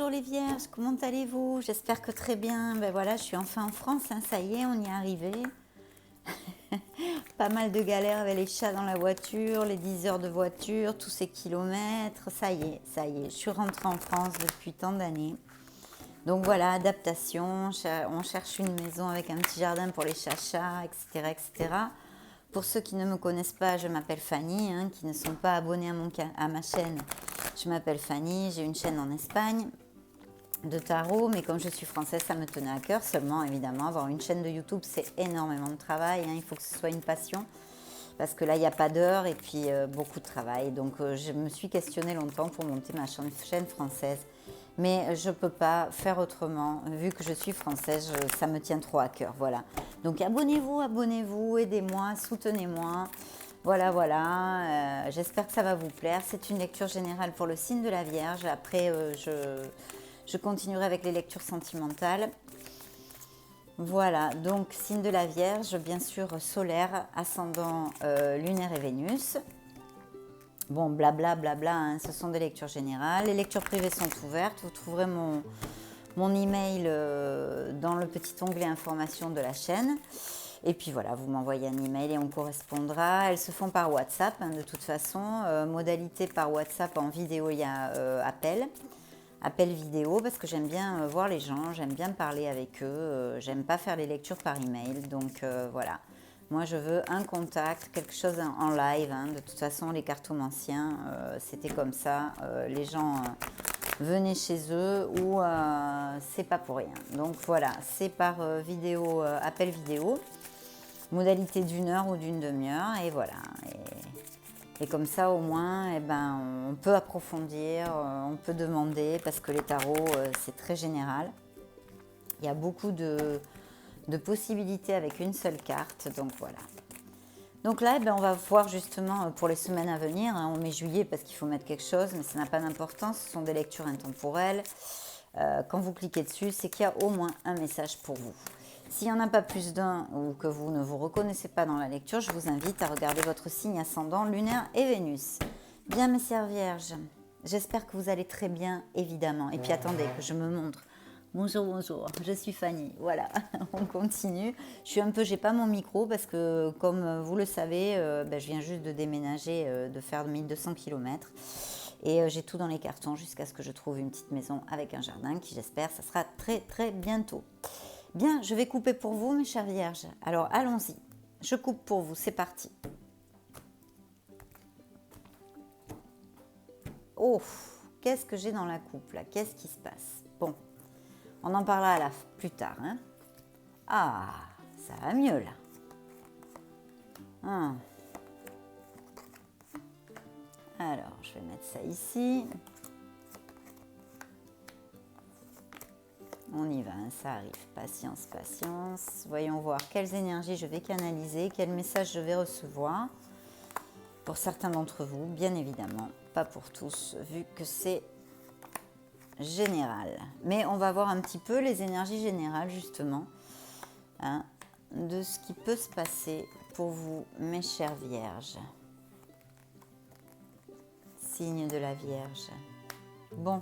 Bonjour les vierges, comment allez-vous? J'espère que très bien. Ben voilà, je suis enfin en France, hein, ça y est, on y est arrivé. Pas mal de galères avec les chats dans la voiture, les 10 heures de voiture, tous ces kilomètres. Ça y est, je suis rentrée en France depuis tant d'années. Donc voilà, adaptation, on cherche une maison avec un petit jardin pour les chachas, etc., etc. Pour ceux qui ne me connaissent pas, je m'appelle Fanny, hein, qui ne sont pas abonnés à ma chaîne. Je m'appelle Fanny, j'ai une chaîne en Espagne de tarot, mais comme je suis française, ça me tenait à cœur. Seulement, évidemment, avoir une chaîne de YouTube, c'est énormément de travail, hein, il faut que ce soit une passion, parce que là, il n'y a pas d'heure et puis beaucoup de travail. Donc, je me suis questionnée longtemps pour monter ma chaîne française. Mais je ne peux pas faire autrement, vu que je suis française, ça me tient trop à cœur, voilà. Donc abonnez-vous, aidez-moi, soutenez-moi. Voilà, voilà, j'espère que ça va vous plaire. C'est une lecture générale pour le signe de la Vierge. Après, je continuerai avec les lectures sentimentales. Voilà, donc signe de la Vierge, bien sûr solaire, ascendant lunaire et Vénus. Bon, blabla, blabla, hein, ce sont des lectures générales. Les lectures privées sont ouvertes. Vous trouverez mon email dans le petit onglet information de la chaîne. Et puis voilà, vous m'envoyez un email et on correspondra. Elles se font par WhatsApp, hein, de toute façon. Modalité par WhatsApp en vidéo, il y a appel vidéo, parce que j'aime bien voir les gens, j'aime bien parler avec eux. J'aime pas faire les lectures par email. Donc voilà. Moi, je veux un contact, quelque chose en live. Hein. De toute façon, les cartomanciens, c'était comme ça. Les gens venaient chez eux ou c'est pas pour rien. Donc voilà, c'est par vidéo, appel vidéo, modalité d'une heure ou d'une demi-heure, et voilà. Et comme ça, au moins, eh ben, on peut approfondir, on peut demander, parce que les tarots, c'est très général. Il y a beaucoup de possibilités avec une seule carte, donc voilà. Donc là, on va voir justement pour les semaines à venir, hein, on met juillet parce qu'il faut mettre quelque chose, mais ça n'a pas d'importance, ce sont des lectures intemporelles. Quand vous cliquez dessus, c'est qu'il y a au moins un message pour vous. S'il n'y en a pas plus d'un ou que vous ne vous reconnaissez pas dans la lecture, je vous invite à regarder votre signe ascendant, lunaire et Vénus. Bien mes chères vierges, j'espère que vous allez très bien, évidemment. Et puis attendez que je me montre. Bonjour, bonjour, je suis Fanny. Voilà, on continue. J'ai pas mon micro parce que, comme vous le savez, je viens juste de déménager, de faire 1200 km. Et j'ai tout dans les cartons jusqu'à ce que je trouve une petite maison avec un jardin qui, j'espère, ça sera très très bientôt. Bien, je vais couper pour vous, mes chères vierges. Alors, allons-y. Je coupe pour vous, c'est parti. Oh, qu'est-ce que j'ai dans la coupe, là? Qu'est-ce qui se passe? Bon. On en parlera plus tard. Hein. Ah, ça va mieux là. Ah. Alors, je vais mettre ça ici. On y va, hein, ça arrive. Patience, patience. Voyons voir quelles énergies je vais canaliser, quels messages je vais recevoir. Pour certains d'entre vous, bien évidemment. Pas pour tous, vu que c'est général. Mais on va voir un petit peu les énergies générales, justement, hein, de ce qui peut se passer pour vous, mes chères vierges. Signe de la Vierge. Bon,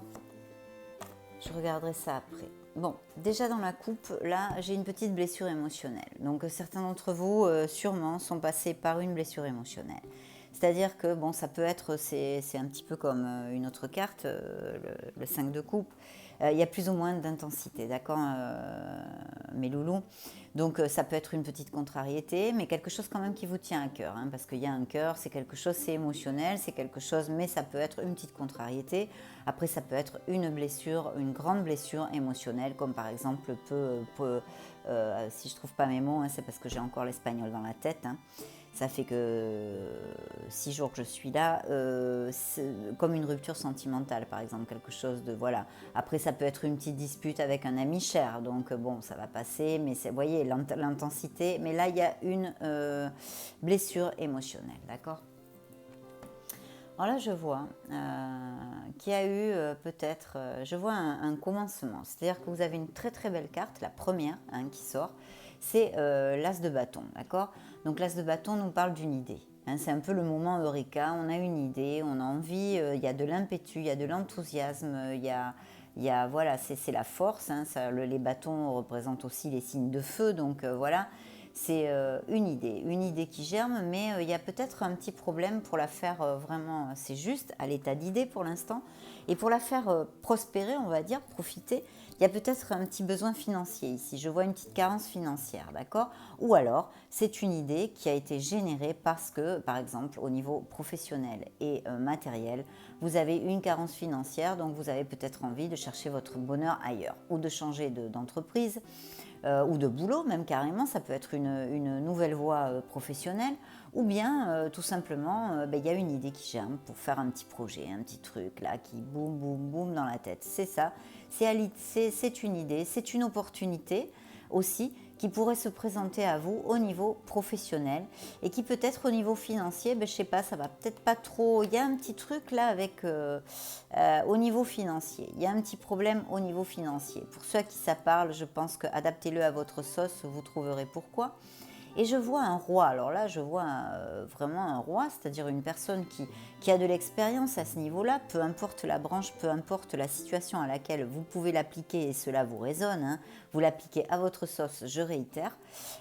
je regarderai ça après. Bon, déjà dans la coupe, là, j'ai une petite blessure émotionnelle. Donc, certains d'entre vous, sûrement, sont passés par une blessure émotionnelle. C'est-à-dire que, bon, ça peut être, c'est un petit peu comme une autre carte, le 5 de coupe. Il y a plus ou moins d'intensité, d'accord, mes loulous. Donc, ça peut être une petite contrariété, mais quelque chose quand même qui vous tient à cœur, hein, parce qu'il y a un cœur, c'est quelque chose, c'est émotionnel, c'est quelque chose, mais ça peut être une petite contrariété. Après, ça peut être une blessure, une grande blessure émotionnelle, comme par exemple, si je trouve pas mes mots, hein, c'est parce que j'ai encore l'espagnol dans la tête, hein. Ça fait que 6 jours que je suis là, comme une rupture sentimentale, par exemple, quelque chose de, voilà. Après, ça peut être une petite dispute avec un ami cher, donc bon, ça va passer, mais vous voyez, l'intensité, mais là, il y a une blessure émotionnelle, d'accord? Alors là, je vois qu'il y a eu peut-être, je vois un commencement, c'est-à-dire que vous avez une très très belle carte, la première, hein, qui sort, c'est l'As de bâton, d'accord? Donc l'As de bâton nous parle d'une idée, hein, c'est un peu le moment eureka, on a une idée, on a envie, il y a de l'impétu, il y a de l'enthousiasme, il y a voilà, c'est la force, hein, les bâtons représentent aussi les signes de feu, donc voilà, c'est une idée qui germe, mais il y a peut-être un petit problème pour la faire vraiment, c'est juste à l'état d'idée pour l'instant, et pour la faire prospérer, on va dire, profiter, il y a peut-être un petit besoin financier ici, je vois une petite carence financière, d'accord? Ou alors, c'est une idée qui a été générée parce que, par exemple, au niveau professionnel et matériel, vous avez une carence financière, donc vous avez peut-être envie de chercher votre bonheur ailleurs, ou de changer d'entreprise, ou de boulot même carrément, ça peut être une nouvelle voie professionnelle, ou bien tout simplement, il y a une idée qui germe pour faire un petit projet, un petit truc là qui boum, boum, boum dans la tête. C'est ça, c'est une idée, c'est une opportunité aussi qui pourrait se présenter à vous au niveau professionnel et qui peut-être au niveau financier, je sais pas, ça va peut-être pas trop. Il y a un petit truc là avec au niveau financier. Il y a un petit problème au niveau financier. Pour ceux à qui ça parle, je pense que adaptez-le à votre sauce, vous trouverez pourquoi. Et je vois un roi, alors là je vois vraiment un roi, c'est-à-dire une personne qui a de l'expérience à ce niveau-là, peu importe la branche, peu importe la situation à laquelle vous pouvez l'appliquer et cela vous résonne, hein, vous l'appliquez à votre sauce, je réitère.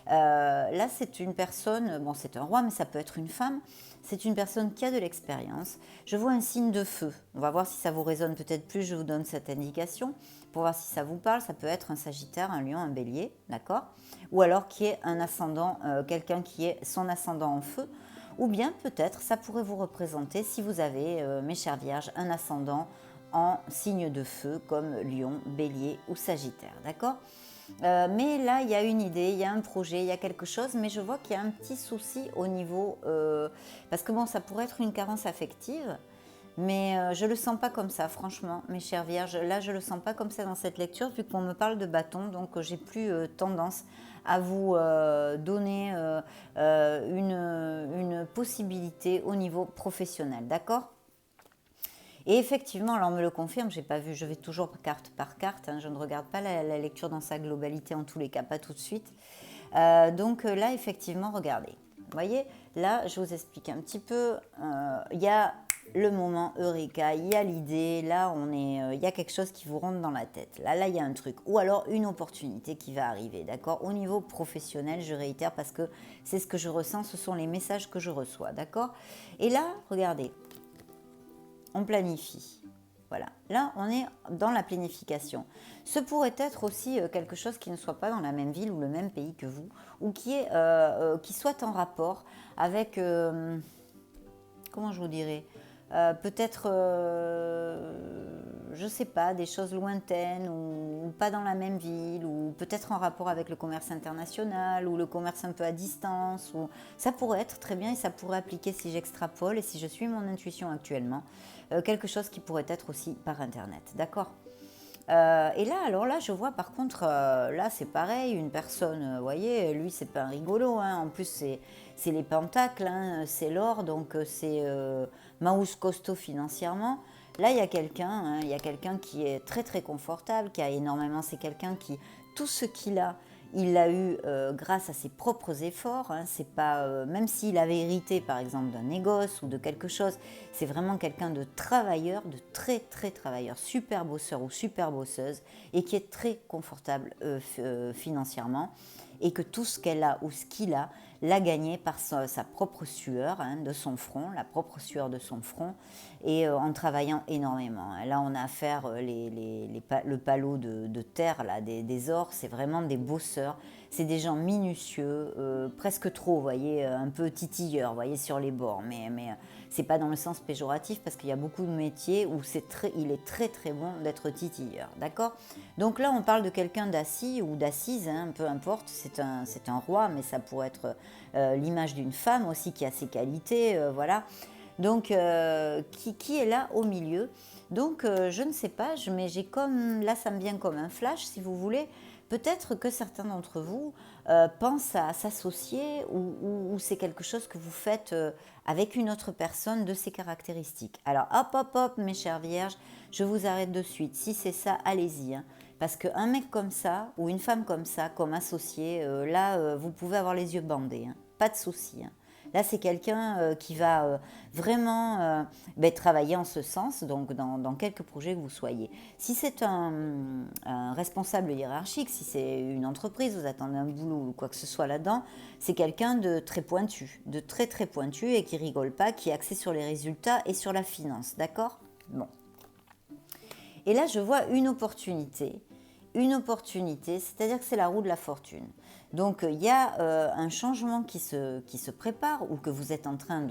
Là c'est une personne, bon c'est un roi mais ça peut être une femme, c'est une personne qui a de l'expérience. Je vois un signe de feu, on va voir si ça vous résonne peut-être plus, je vous donne cette indication. Pour voir si ça vous parle, ça peut être un Sagittaire, un Lion, un Bélier, d'accord? Ou alors qui est un ascendant, quelqu'un qui est son ascendant en feu. Ou bien peut-être ça pourrait vous représenter, si vous avez, mes chères vierges, un ascendant en signe de feu comme Lion, Bélier ou Sagittaire, d'accord? Mais là, il y a une idée, il y a un projet, il y a quelque chose, mais je vois qu'il y a un petit souci au niveau... parce que bon, ça pourrait être une carence affective, mais je ne le sens pas comme ça, franchement, mes chères vierges. Là, je ne le sens pas comme ça dans cette lecture, vu qu'on me parle de bâton, donc j'ai plus tendance à vous donner une possibilité au niveau professionnel, d'accord? Et effectivement, alors on me le confirme, j'ai pas vu, je vais toujours carte par carte, hein, je ne regarde pas la lecture dans sa globalité, en tous les cas, pas tout de suite. Donc là, effectivement, regardez. Vous voyez, là, je vous explique un petit peu. Il y a le moment Eureka, il y a l'idée, là, il y a quelque chose qui vous rentre dans la tête. Là, il y a un truc. Ou alors une opportunité qui va arriver, d'accord? Au niveau professionnel, je réitère parce que c'est ce que je ressens, ce sont les messages que je reçois, d'accord? Et là, regardez, on planifie. Voilà, là on est dans la planification. Ce pourrait être aussi quelque chose qui ne soit pas dans la même ville ou le même pays que vous, ou qui soit en rapport avec, comment je vous dirais, peut-être, je ne sais pas, des choses lointaines ou pas dans la même ville, ou peut-être en rapport avec le commerce international ou le commerce un peu à distance. Ou... Ça pourrait être très bien et ça pourrait appliquer, si j'extrapole et si je suis mon intuition actuellement, quelque chose qui pourrait être aussi par Internet, d'accord? Et là, alors là, je vois par contre, là c'est pareil, une personne, vous voyez, lui c'est pas un rigolo, hein, en plus c'est les pentacles, hein, c'est l'or, donc c'est Maus costaud financièrement. Là, il y a quelqu'un, hein, il y a quelqu'un qui est très très confortable, qui a énormément, c'est quelqu'un qui, tout ce qu'il a, il l'a eu grâce à ses propres efforts, hein, c'est pas, même s'il avait hérité par exemple d'un négoce ou de quelque chose, c'est vraiment quelqu'un de travailleur, de très très travailleur, super bosseur ou super bosseuse et qui est très confortable financièrement et que tout ce qu'elle a ou ce qu'il a l'a gagné par sa propre sueur, hein, de son front, la propre sueur de son front et en travaillant énormément. Là on a affaire, le palot de terre, là, des ors, c'est vraiment des bosseurs, c'est des gens minutieux, presque trop, vous voyez, un peu titilleurs, vous voyez, sur les bords, mais c'est pas dans le sens péjoratif parce qu'il y a beaucoup de métiers où il est très très bon d'être titilleur, d'accord? Donc là on parle de quelqu'un d'assis ou d'assise, hein, peu importe, c'est un roi, mais ça pourrait être l'image d'une femme aussi qui a ses qualités, voilà. Donc qui est là au milieu. Donc je ne sais pas, mais j'ai comme, là ça me vient comme un flash si vous voulez. Peut-être que certains d'entre vous pensent à s'associer ou c'est quelque chose que vous faites avec une autre personne de ces caractéristiques. Alors hop, mes chères vierges, je vous arrête de suite. Si c'est ça, allez-y. Hein. Parce qu'un mec comme ça ou une femme comme ça, comme associé, là, vous pouvez avoir les yeux bandés. Hein. Pas de souci. Hein. Là, c'est quelqu'un qui va vraiment travailler en ce sens, donc dans quelques projets que vous soyez. Si c'est un responsable hiérarchique, si c'est une entreprise, vous attendez un boulot ou quoi que ce soit là-dedans, c'est quelqu'un de très pointu, de très très pointu et qui rigole pas, qui est axé sur les résultats et sur la finance, d'accord? Bon. Et là, je vois une opportunité, c'est-à-dire que c'est la roue de la fortune. Donc, il y a un changement qui se prépare ou que vous êtes en train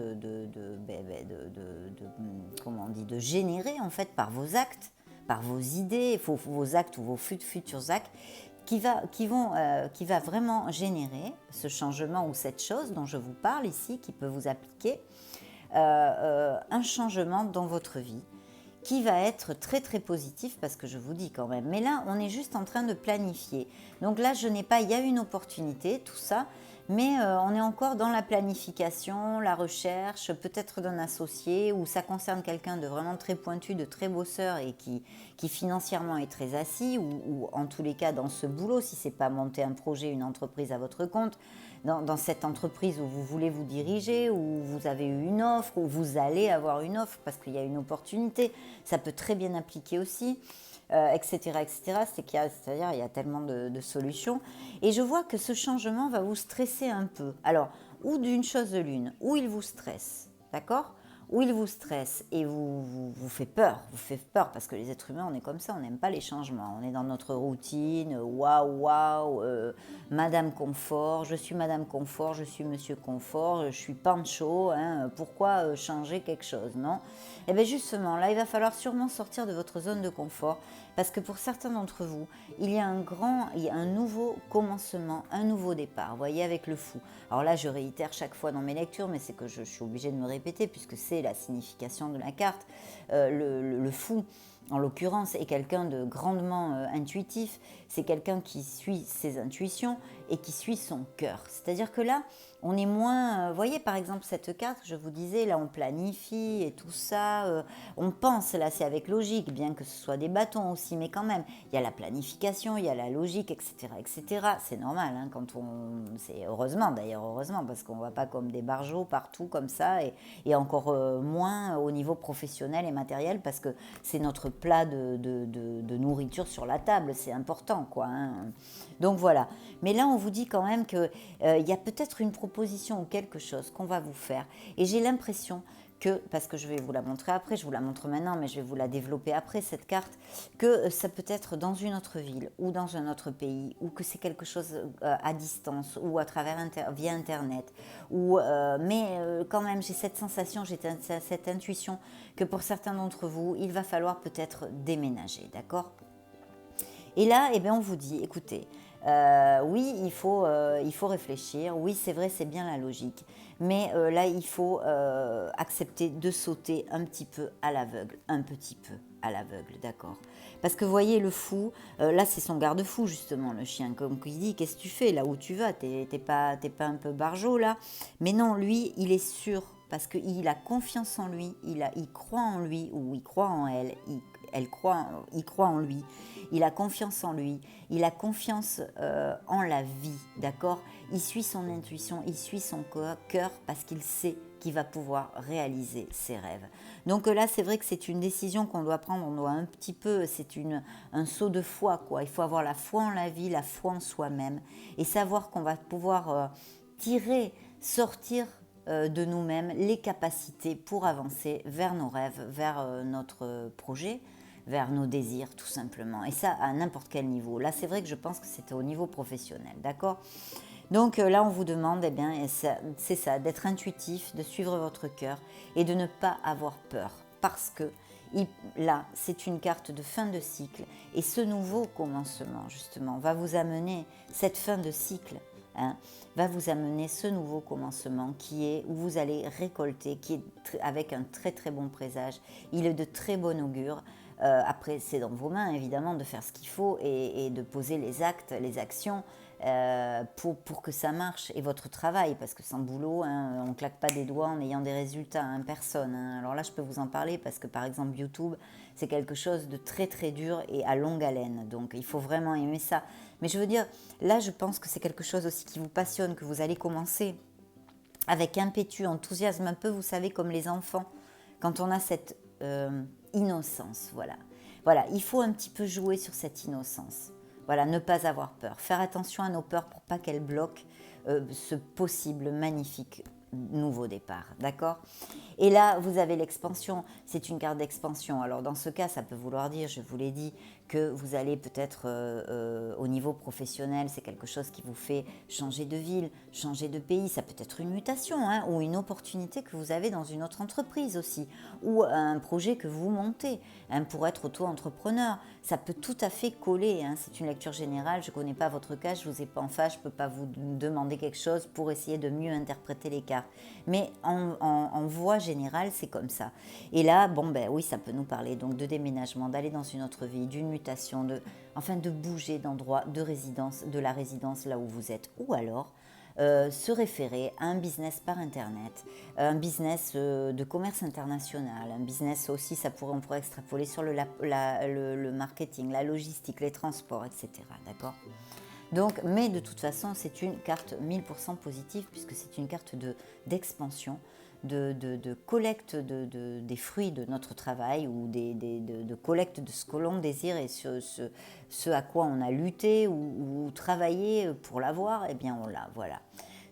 comment on dit, de générer, en fait, par vos actes, par vos idées, vos actes ou vos futurs actes, qui va vraiment générer ce changement ou cette chose dont je vous parle ici, qui peut vous appliquer, un changement dans votre vie, qui va être très très positif parce que je vous dis quand même. Mais là, on est juste en train de planifier. Donc là, je n'ai pas, il y a une opportunité, tout ça, mais on est encore dans la planification, la recherche, peut-être d'un associé, ou ça concerne quelqu'un de vraiment très pointu, de très bosseur et qui financièrement est très assis, ou en tous les cas dans ce boulot, si ce n'est pas monter un projet, une entreprise à votre compte, dans cette entreprise où vous voulez vous diriger, où vous avez eu une offre, où vous allez avoir une offre parce qu'il y a une opportunité. Ça peut très bien appliquer aussi, etc., etc. C'est-à-dire il y a tellement de solutions. Et je vois que ce changement va vous stresser un peu. Alors, ou d'une chose de l'une, ou il vous stresse, d'accord ? Ou il vous stresse et vous fait peur, parce que les êtres humains, on est comme ça, on n'aime pas les changements, on est dans notre routine, waouh, Madame Confort, je suis Madame Confort, je suis Monsieur Confort, je suis Pancho, hein, pourquoi changer quelque chose, non? Eh bien justement, là, il va falloir sûrement sortir de votre zone de confort, parce que pour certains d'entre vous, il y a un nouveau commencement, un nouveau départ, vous voyez, avec le fou. Alors là, je réitère chaque fois dans mes lectures, mais c'est que je suis obligée de me répéter, puisque c'est la signification de la carte. Le fou, en l'occurrence, est quelqu'un de grandement intuitif, c'est quelqu'un qui suit ses intuitions et qui suit son cœur. C'est-à-dire que là, on est moins... voyez, par exemple, cette carte, je vous disais, là, on planifie et tout ça, on pense, là, c'est avec logique, bien que ce soit des bâtons aussi, mais quand même, il y a la planification, il y a la logique, etc., etc. C'est normal, hein, quand on... C'est heureusement, d'ailleurs, heureusement, parce qu'on ne va pas comme des barjots partout, comme ça, et encore moins au niveau professionnel et matériel, parce que c'est notre plat de nourriture sur la table, c'est important, quoi, hein. Donc voilà. Mais là, on vous dit quand même qu'il y a peut-être une proposition ou quelque chose qu'on va vous faire. Et j'ai l'impression que, parce que je vais vous la montrer après, je vous la montre maintenant, mais je vais vous la développer après, cette carte, que ça peut être dans une autre ville ou dans un autre pays, ou que c'est quelque chose à distance ou à travers via Internet. Mais quand même, j'ai cette sensation, j'ai cette intuition que pour certains d'entre vous, il va falloir peut-être déménager, d'accord ? Et là, eh bien, on vous dit, écoutez, oui, il faut réfléchir, oui, c'est vrai, c'est bien la logique, mais là, il faut accepter de sauter un petit peu à l'aveugle, un petit peu à l'aveugle, d'accord? Parce que vous voyez, le fou, là, c'est son garde-fou, justement, le chien, comme il dit, qu'est-ce que tu fais, là où tu vas, t'es pas un peu barjot, là? Mais non, lui, il est sûr, parce qu'il a confiance en lui, il croit en lui, ou il croit en elle, il croit en lui, il a confiance en lui, il a confiance en la vie, d'accord? Il suit son intuition, il suit son cœur parce qu'il sait qu'il va pouvoir réaliser ses rêves. Donc là, c'est vrai que c'est une décision qu'on doit prendre, on doit un petit peu, c'est un saut de foi, quoi. Il faut avoir la foi en la vie, la foi en soi-même, et savoir qu'on va pouvoir sortir de nous-mêmes les capacités pour avancer vers nos rêves, vers notre projet, vers nos désirs tout simplement. Et ça à n'importe quel niveau. Là, c'est vrai que je pense que c'était au niveau professionnel, d'accord ? Donc là, on vous demande, eh bien, c'est ça, d'être intuitif, de suivre votre cœur et de ne pas avoir peur. Parce que là, c'est une carte de fin de cycle. Et ce nouveau commencement, justement, va vous amener cette fin de cycle. Va vous amener ce nouveau commencement qui est où vous allez récolter, qui est avec un très très bon présage. Il est de très bon augure. Après, c'est dans vos mains, évidemment, de faire ce qu'il faut et de poser les actes, les actions pour que ça marche. Et votre travail, parce que sans boulot, on ne claque pas des doigts en ayant des résultats, personne. Alors là, je peux vous en parler parce que, par exemple, YouTube, c'est quelque chose de très très dur et à longue haleine. Donc, il faut vraiment aimer ça. Mais je veux dire, là, je pense que c'est quelque chose aussi qui vous passionne, que vous allez commencer avec impétu, enthousiasme, un peu, vous savez, comme les enfants, quand on a cette innocence, voilà. Voilà, il faut un petit peu jouer sur cette innocence. Voilà, ne pas avoir peur. Faire attention à nos peurs pour pas qu'elles bloquent ce possible magnifique nouveau départ, d'accord? Et là, vous avez l'expansion, c'est une carte d'expansion. Alors dans ce cas, ça peut vouloir dire, je vous l'ai dit, que vous allez peut-être au niveau professionnel, c'est quelque chose qui vous fait changer de ville, changer de pays, ça peut être une mutation hein, ou une opportunité que vous avez dans une autre entreprise aussi, ou un projet que vous montez hein, pour être auto-entrepreneur. Ça peut tout à fait coller, hein. C'est une lecture générale, je ne connais pas votre cas, je ne vous ai pas en face, je ne peux pas vous demander quelque chose pour essayer de mieux interpréter les cartes. Mais en voie générale, c'est comme ça. Et là, bon ben oui, ça peut nous parler donc de déménagement, d'aller dans une autre vie, d'une mutation, de bouger d'endroit, de résidence, de la résidence là où vous êtes. Ou alors, se référer à un business par Internet, un business de commerce international, un business aussi, on pourrait extrapoler sur le marketing, la logistique, les transports, etc. D'accord ? Donc, mais de toute façon, c'est une carte 1000% positive puisque c'est une carte d'expansion, de collecte des fruits de notre travail ou de collecte de ce que l'on désire et ce à quoi on a lutté ou travaillé pour l'avoir, eh bien on l'a, voilà.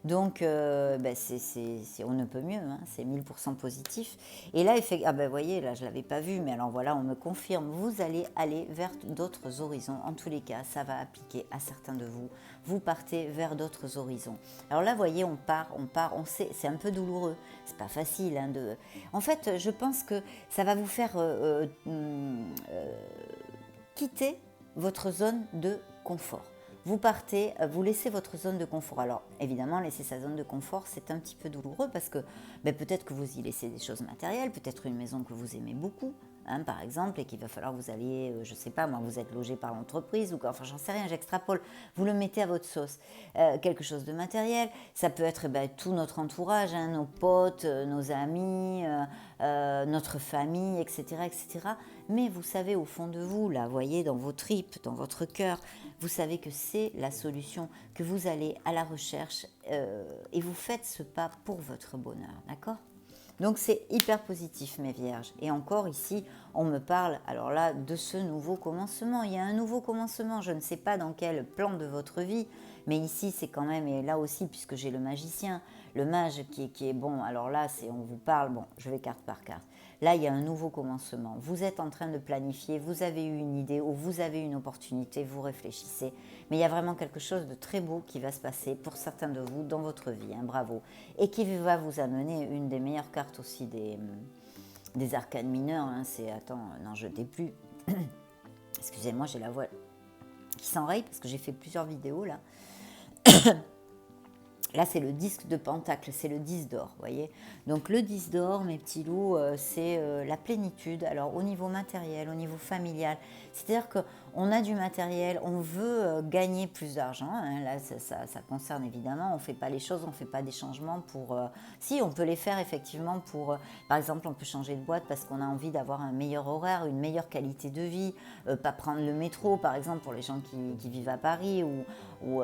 Donc, on ne peut mieux, hein, c'est 1000% positif. Et là, vous voyez, là, je ne l'avais pas vu, mais alors voilà, on me confirme, vous allez aller vers d'autres horizons. En tous les cas, ça va appliquer à certains de vous. Vous partez vers d'autres horizons. Alors là, vous voyez, on part, on sait, c'est un peu douloureux, c'est pas facile. Hein, En fait, je pense que ça va vous faire quitter votre zone de confort. Vous partez, vous laissez votre zone de confort. Alors, évidemment, laisser sa zone de confort, c'est un petit peu douloureux parce que peut-être que vous y laissez des choses matérielles, peut-être une maison que vous aimez beaucoup, hein, par exemple, et qu'il va falloir que vous alliez, je ne sais pas, moi, vous êtes logé par l'entreprise, ou enfin, j'en sais rien, j'extrapole. Vous le mettez à votre sauce. Quelque chose de matériel, ça peut être tout notre entourage, hein, nos potes, nos amis, notre famille, etc., etc. Mais vous savez au fond de vous, là, voyez, dans vos tripes, dans votre cœur, vous savez que c'est la solution, que vous allez à la recherche et vous faites ce pas pour votre bonheur, d'accord ? Donc c'est hyper positif mes vierges. Et encore ici, on me parle, alors là, de ce nouveau commencement. Il y a un nouveau commencement, je ne sais pas dans quel plan de votre vie, mais ici c'est quand même, et là aussi puisque j'ai le magicien, le mage qui est bon, alors là on vous parle, bon je vais carte par carte. Là il y a un nouveau commencement, vous êtes en train de planifier, vous avez eu une idée ou vous avez une opportunité, vous réfléchissez, mais il y a vraiment quelque chose de très beau qui va se passer pour certains de vous dans votre vie, hein, bravo, et qui va vous amener une des meilleures cartes aussi des arcanes mineurs, hein, c'est, attends, non je t'ai plus, excusez-moi j'ai la voix qui s'enraye parce que j'ai fait plusieurs vidéos là. Là, c'est le disque de Pentacle, c'est le 10 d'or, vous voyez. Donc, le 10 d'or, mes petits loups, c'est la plénitude. Alors, au niveau matériel, au niveau familial, c'est-à-dire qu'on a du matériel, on veut gagner plus d'argent. Hein. Là, ça concerne évidemment, on ne fait pas les choses, on ne fait pas des changements pour... Si, on peut les faire effectivement pour... par exemple, on peut changer de boîte parce qu'on a envie d'avoir un meilleur horaire, une meilleure qualité de vie, pas prendre le métro, par exemple, pour les gens qui vivent à Paris, ou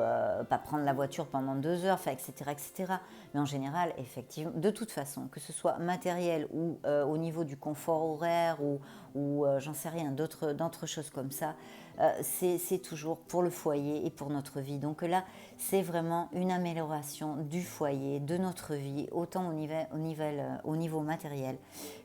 pas prendre la voiture pendant 2 heures, enfin, etc., etc. Mais en général, effectivement, de toute façon, que ce soit matériel ou au niveau du confort horaire ou j'en sais rien, d'autres choses comme ça, c'est toujours pour le foyer et pour notre vie. Donc là, c'est vraiment une amélioration du foyer, de notre vie, autant au niveau matériel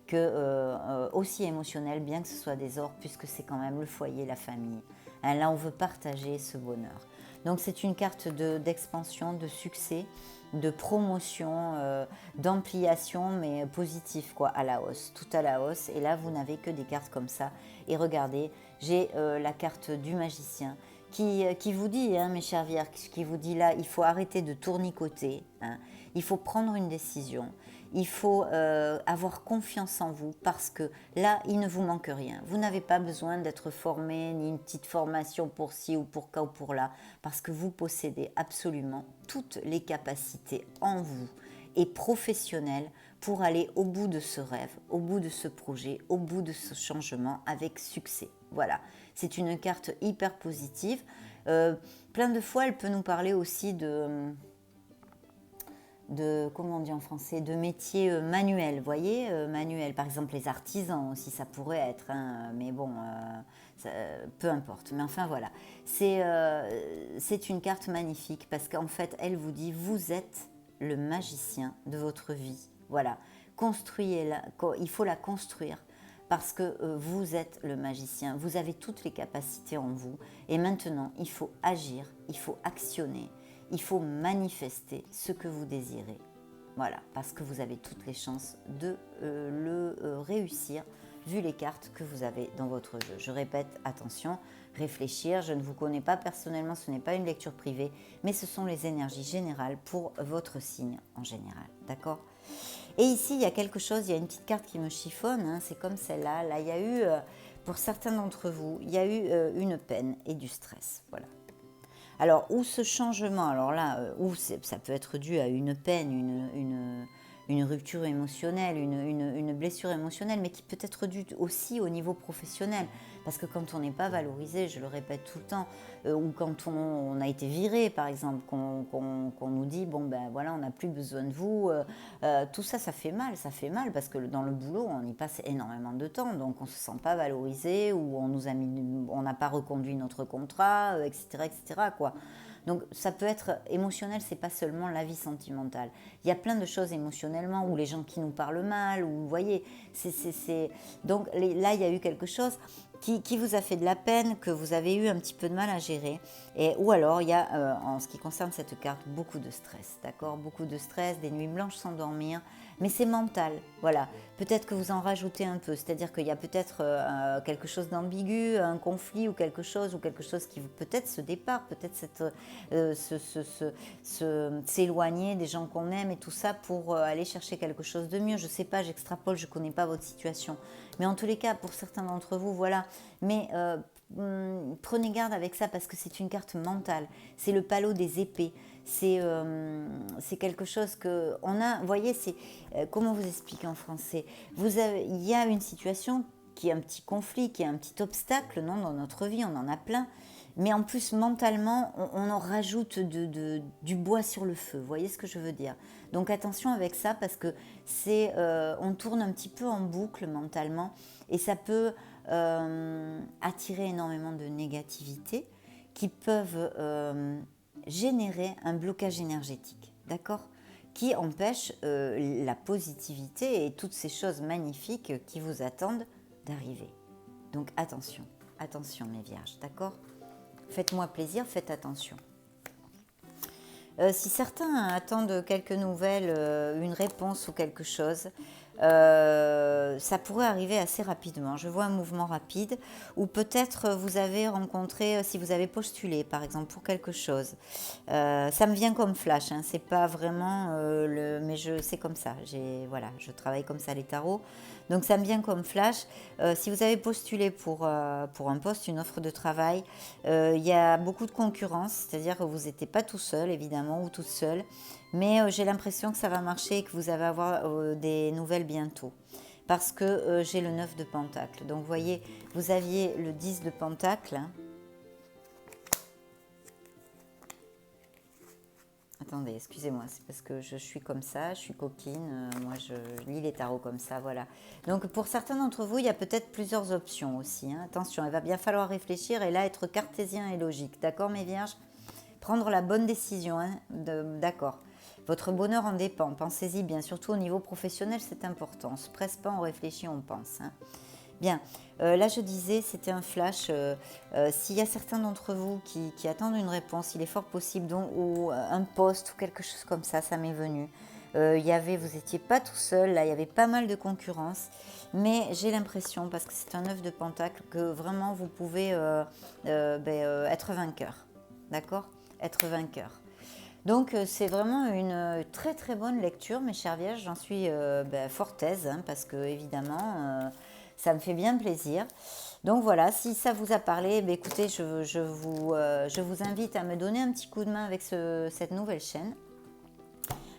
que aussi émotionnel, bien que ce soit des ors, puisque c'est quand même le foyer, la famille. Hein, là, on veut partager ce bonheur. Donc c'est une carte d'expansion, de succès, de promotion, d'ampliation, mais positif quoi, à la hausse, tout à la hausse. Et là, vous n'avez que des cartes comme ça. Et regardez, j'ai la carte du magicien qui vous dit, hein, mes chers vierges, qui vous dit là, il faut arrêter de tournicoter, hein, il faut prendre une décision. Il faut avoir confiance en vous parce que là, il ne vous manque rien. Vous n'avez pas besoin d'être formé, ni une petite formation pour ci ou pour là ou pour là, parce que vous possédez absolument toutes les capacités en vous et professionnelles pour aller au bout de ce rêve, au bout de ce projet, au bout de ce changement avec succès. Voilà, c'est une carte hyper positive. Plein de fois, elle peut nous parler aussi comment on dit en français, de métiers manuels, vous voyez, manuels. Par exemple, les artisans aussi, ça pourrait être, hein, mais bon, peu importe. Mais enfin, voilà. C'est une carte magnifique parce qu'en fait, elle vous dit, vous êtes le magicien de votre vie. Voilà. Construisez-la, il faut la construire parce que vous êtes le magicien. Vous avez toutes les capacités en vous. Et maintenant, il faut agir, il faut actionner. Il faut manifester ce que vous désirez. Voilà, parce que vous avez toutes les chances de le réussir, vu les cartes que vous avez dans votre jeu. Je répète, attention, réfléchir. Je ne vous connais pas personnellement, ce n'est pas une lecture privée, mais ce sont les énergies générales pour votre signe en général. D'accord ? Et ici, il y a quelque chose, il y a une petite carte qui me chiffonne, hein, c'est comme celle-là. Là, il y a eu, pour certains d'entre vous, il y a eu une peine et du stress. Voilà. Alors, où ce changement, alors là, ça peut être dû à une peine, une rupture émotionnelle, une blessure émotionnelle, mais qui peut être due aussi au niveau professionnel. Parce que quand on n'est pas valorisé, je le répète tout le temps, ou quand on a été viré, par exemple, qu'on nous dit, bon ben voilà, on n'a plus besoin de vous, tout ça, ça fait mal, parce que dans le boulot, on y passe énormément de temps, donc on ne se sent pas valorisé, ou on n'a pas reconduit notre contrat, etc., etc., quoi. Donc ça peut être émotionnel, c'est pas seulement la vie sentimentale. Il y a plein de choses émotionnellement, ou les gens qui nous parlent mal, ou vous voyez, donc là il y a eu quelque chose qui vous a fait de la peine, que vous avez eu un petit peu de mal à gérer, ou alors il y a, en ce qui concerne cette carte, beaucoup de stress, d'accord, beaucoup de stress, des nuits blanches sans dormir, mais c'est mental, voilà. Peut-être que vous en rajoutez un peu, c'est-à-dire qu'il y a peut-être quelque chose d'ambigu, un conflit ou quelque chose qui vous, peut-être ce départ, peut-être s'éloigner des gens qu'on aime et tout ça pour aller chercher quelque chose de mieux. Je ne sais pas, j'extrapole, je ne connais pas votre situation. Mais en tous les cas, pour certains d'entre vous, voilà. Mais prenez garde avec ça parce que c'est une carte mentale. C'est le palot des épées. C'est quelque chose que on a. Vous voyez, c'est comment vous expliquer en français. Il y a une situation qui est un petit conflit, qui est un petit obstacle, non, dans notre vie, on en a plein. Mais en plus, mentalement, on en rajoute du bois sur le feu. Vous voyez ce que je veux dire? Donc attention avec ça parce que on tourne un petit peu en boucle mentalement et ça peut attirer énormément de négativité qui peuvent générer un blocage énergétique, d'accord, qui empêche la positivité et toutes ces choses magnifiques qui vous attendent d'arriver. Donc attention, attention mes vierges, d'accord? Faites-moi plaisir, faites attention. Si certains attendent quelques nouvelles, une réponse ou quelque chose, ça pourrait arriver assez rapidement. Je vois un mouvement rapide ou peut-être vous avez rencontré, si vous avez postulé par exemple pour quelque chose. Ça me vient comme flash, hein, c'est pas vraiment mais c'est comme ça. Voilà, je travaille comme ça les tarots. Donc ça me vient comme flash. Si vous avez postulé pour un poste, une offre de travail, il y a beaucoup de concurrence, c'est-à-dire que vous n'êtes pas tout seul évidemment ou toute seule, mais j'ai l'impression que ça va marcher et que vous allez avoir des nouvelles bientôt. Parce que j'ai le 9 de Pentacle. Donc vous voyez, vous aviez le 10 de Pentacle. Hein. Attendez, excusez-moi, c'est parce que je suis comme ça, je suis coquine, moi je lis les tarots comme ça, voilà. Donc pour certains d'entre vous, il y a peut-être plusieurs options aussi. Hein. Attention, il va bien falloir réfléchir et là être cartésien et logique. D'accord mes vierges? Prendre la bonne décision, hein, d'accord. Votre bonheur en dépend, pensez-y bien, surtout au niveau professionnel, c'est important. On ne se presse pas, on réfléchit, on pense. Hein. Bien, là je disais, c'était un flash. S'il y a certains d'entre vous qui attendent une réponse, il est fort possible, ou un poste ou quelque chose comme ça, ça m'est venu. Vous n'étiez pas tout seul, là il y avait pas mal de concurrence, mais j'ai l'impression, parce que c'est un 9 de Pentacle, que vraiment vous pouvez être vainqueur. D'accord? Être vainqueur. Donc c'est vraiment une très très bonne lecture, mes chères vierges, j'en suis fort aise, hein, parce que évidemment ça me fait bien plaisir. Donc voilà, si ça vous a parlé, écoutez, je vous invite à me donner un petit coup de main avec cette nouvelle chaîne,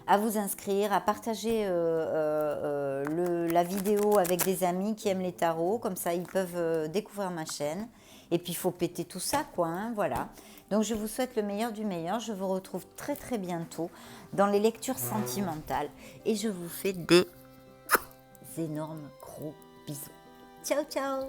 à vous inscrire, à partager la vidéo avec des amis qui aiment les tarots, comme ça ils peuvent découvrir ma chaîne. Et puis il faut péter tout ça, quoi, hein, voilà. Donc je vous souhaite le meilleur du meilleur. Je vous retrouve très très bientôt dans les lectures sentimentales. Et je vous fais des énormes gros bisous. Ciao ciao.